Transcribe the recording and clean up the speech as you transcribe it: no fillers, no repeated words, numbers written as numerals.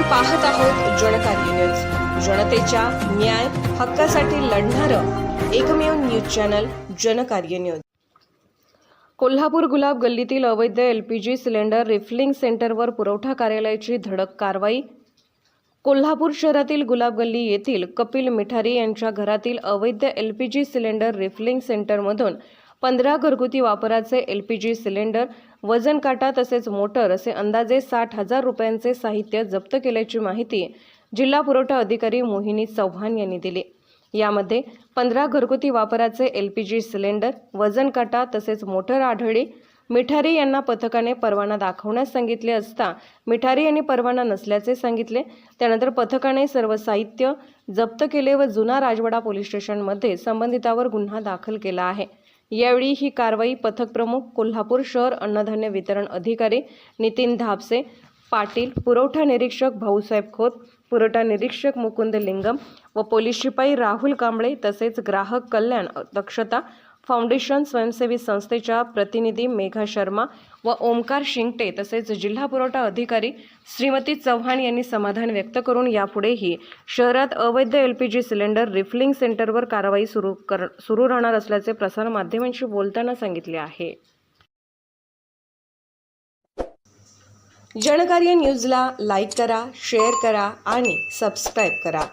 पाहत आहोत जनकार्य न्यूज, जनतेच्या न्याय हक्कासाठी लढणारं एकमेव news channel Janakarya news. Kolhapur गुलाब गल्लीतील अवैध एलपीजी सिलेंडर रिफिलिंग सेंटरवर पुरवठा कार्यालयाची धडक कारवाई। कोल्हापूर शहरातील गुलाब गल्ली येथील कपिल मिठारी यांच्या घरातील अवैध एलपीजी सिलेंडर रिफिलिंग सेंटरमधून 15 घरगुती वापराचे एलपीजी सिलेंडर, वजन काटा तसेच मोटर असे अंदाजे 60,000 रुपयांचे साहित्य जप्त केल्याची माहिती जिल्हा पुरवठा अधिकारी मोहिनी चव्हाण यांनी दिली। यामध्ये 15 घरगुती वापराचे एलपीजी सिलेंडर, वजन काटा तसेच मोटर आढळली। मिठारी यांना पथकाने परवाना दाखवण्यास सांगितले असता मिठारी यांनी परवाना नसल्याचे सांगितले। त्यानंतर पथकाने सर्व साहित्य जप्त केले व जुना राजवाडा पोलीस स्टेशनमध्ये संबंधितावर गुन्हा दाखल केला आहे। यावेळी ही कारवाई पथक प्रमुख कोल्हापूर शहर अन्नधान्य वितरण अधिकारी नितीन धापसे पाटील, पुरवठा निरीक्षक भाऊसाहेब खोत, पुरवठा निरीक्षक मुकुंद लिंगम व पोलीस शिपाई राहुल कांबळे तसेच ग्राहक कल्याण दक्षता फाउंडेशन स्वयंसेवी संस्थेच्या प्रतिनिधी मेघा शर्मा व ओमकार शिंगटे तसेच जिल्हा पुरवठा अधिकारी श्रीमती चव्हाण यांनी समाधान व्यक्त करून यापुढेही शहरात अवैध एलपीजी सिलेंडर रिफिलिंग सेंटरवर कारवाई सुरू राहणार असल्याचे प्रसार माध्यमांशी बोलताना सांगितले आहे। जनकार्य न्यूजला लाईक करा, शेअर करा आणि सबस्क्राईब करा।